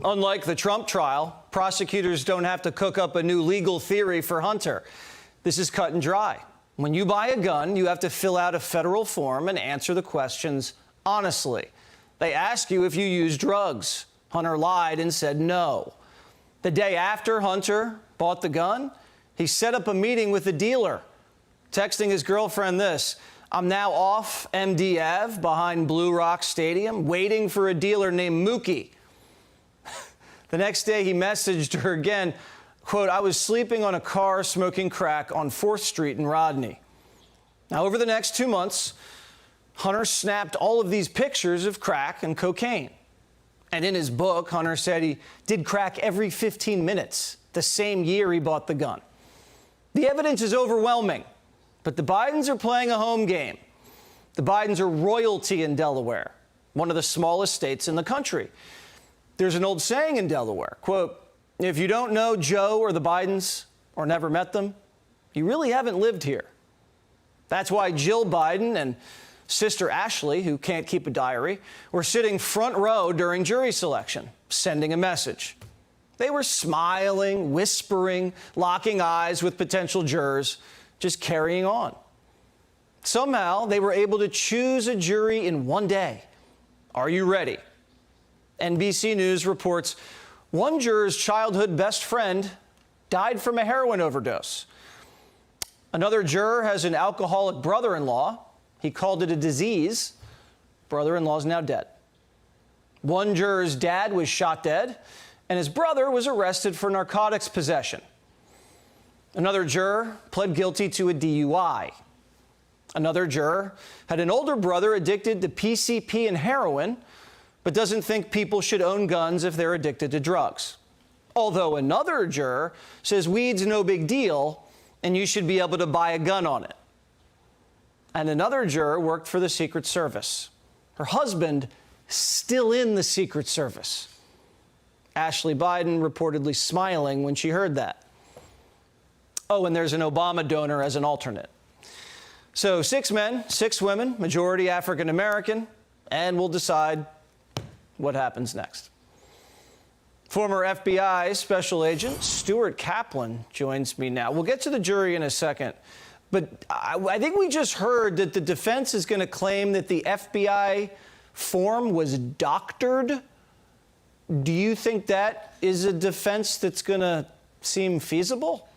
Unlike the Trump trial, prosecutors don't have to cook up a new legal theory for Hunter. This is cut and dry. When you buy a gun, you have to fill out a federal form and answer the questions honestly. They ask you if you use drugs. Hunter lied and said no. The day after Hunter bought the gun, he set up a meeting with the dealer, texting his girlfriend this: "I'm now off MD Ave behind Blue Rock Stadium, waiting for a dealer named Mookie." The next day, he messaged her again, quote, "I was sleeping on a car smoking crack on 4th Street in Rodney." Now, over the next 2 months, Hunter snapped all of these pictures of crack and cocaine. And in his book, Hunter said he did crack every 15 minutes, the same year he bought the gun. The evidence is overwhelming, but the Bidens are playing a home game. The Bidens are royalty in Delaware, one of the smallest states in the country. There's an old saying in Delaware, quote, "If you don't know Joe or the Bidens or never met them, you really haven't lived here." That's why Jill Biden and sister Ashley, who can't keep a diary, were sitting front row during jury selection, sending a message. They were smiling, whispering, locking eyes with potential jurors, just carrying on. Somehow, they were able to choose a jury in one day. Are you ready? NBC News reports one juror's childhood best friend died from a heroin overdose. Another juror has an alcoholic brother-in-law. He called it a disease. Brother-in-law is now dead. One juror's dad was shot dead, and his brother was arrested for narcotics possession. Another juror pled guilty to a DUI. Another juror had an older brother addicted to PCP and heroin, but doesn't think people should own guns if they're addicted to drugs. Although another juror says weed's no big deal and you should be able to buy a gun on it. And another juror worked for the Secret Service. Her husband still in the Secret Service. Ashley Biden reportedly smiling when she heard that. Oh, and there's an Obama donor as an alternate. So 6 men, 6 women, majority African American, and we'll decide what happens next. Former FBI Special Agent Stuart Kaplan joins me now. We'll get to the jury in a second, but I think we just heard that the defense is going to claim that the FBI form was doctored. Do you think that is a defense that's going to seem feasible?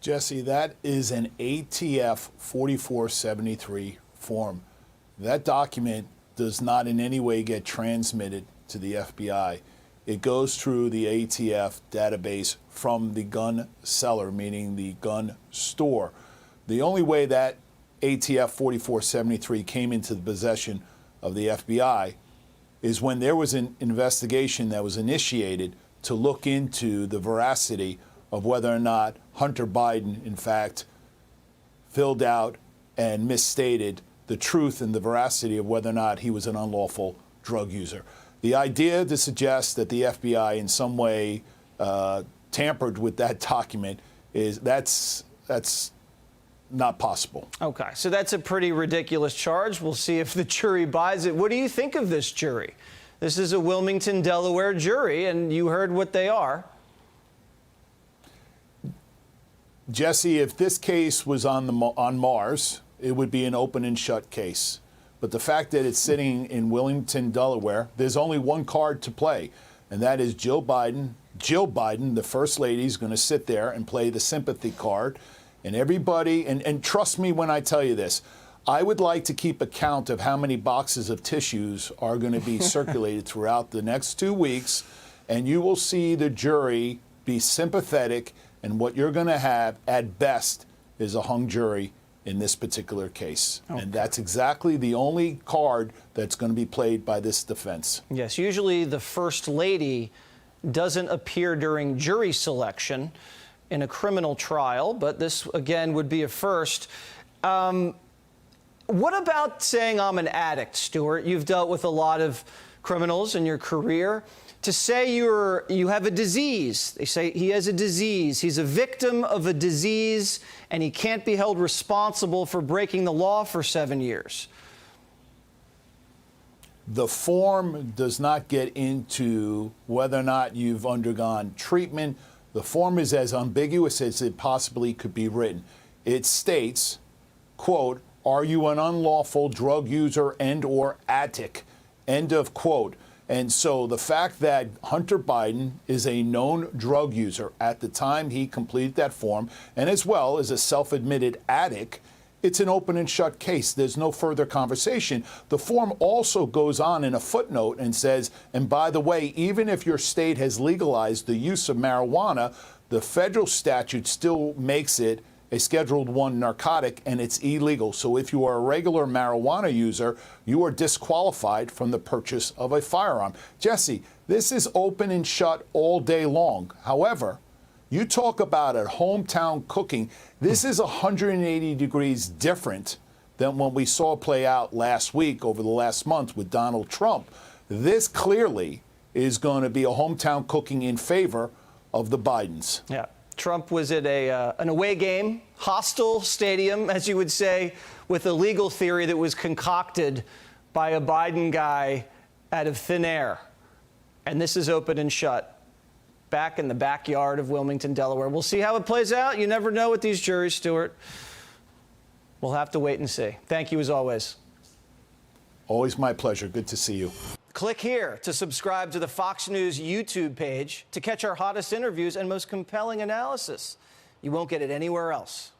Jesse, that is an ATF 4473 form. That document does not in any way get transmitted to the FBI. It goes through the ATF database from the gun seller, meaning the gun store. The only way that ATF 4473 came into the possession of the FBI is when there was an investigation that was initiated to look into the veracity of whether or not Hunter Biden, in fact, filled out and misstated the truth and the veracity of whether or not he was an unlawful drug user. The idea to suggest that the FBI in some way tampered with that document is that's not possible. Okay, so that's a pretty ridiculous charge. We'll see if the jury buys it. What do you think of this jury? This is a Wilmington, Delaware jury, and you heard what they are. Jesse, if this case was on Mars, it would be an open and shut case. But the fact that it's sitting in Wilmington, Delaware, there's only one card to play, and that is Jill Biden. Jill Biden, the First Lady, is going to sit there and play the sympathy card. And everybody, and trust me when I tell you this, I would like to keep a count of how many boxes of tissues are going to be circulated throughout the next 2 weeks, and you will see the jury be sympathetic, and what you're going to have at best is a hung jury in this particular case. Okay. And that's exactly the only card that's going to be played by this defense. Yes, usually the First Lady doesn't appear during jury selection in a criminal trial, but this, again, would be a first. What about saying I'm an addict, Stuart? You've dealt with a lot of criminals in your career. To say you have a disease, they say he has a disease, he's a victim of a disease, and he can't be held responsible for breaking the law for 7 years. The form does not get into whether or not you've undergone treatment. The form is as ambiguous as it possibly could be written. It states, quote, "Are you an unlawful drug user and or addict?" End of quote. And so the fact that Hunter Biden is a known drug user at the time he completed that form, and as well as a self-admitted addict, it's an open and shut case. There's no further conversation. The form also goes on in a footnote and says, and by the way, even if your state has legalized the use of marijuana, the federal statute still makes it a Scheduled I narcotic, and it's illegal. So if you are a regular marijuana user, you are disqualified from the purchase of a firearm. Jesse, this is open and shut all day long. However, you talk about a hometown cooking. This is 180 degrees different than what we saw play out last week over the last month with Donald Trump. This clearly is going to be a hometown cooking in favor of the Bidens. Yeah. Trump was at an away game, hostile stadium, as you would say, with a legal theory that was concocted by a Biden guy out of thin air. And this is open and shut, back in the backyard of Wilmington, Delaware. We'll see how it plays out. You never know with these juries, Stuart. We'll have to wait and see. Thank you, as always. Always my pleasure. Good to see you. Click here to subscribe to the Fox News YouTube page to catch our hottest interviews and most compelling analysis. You won't get it anywhere else.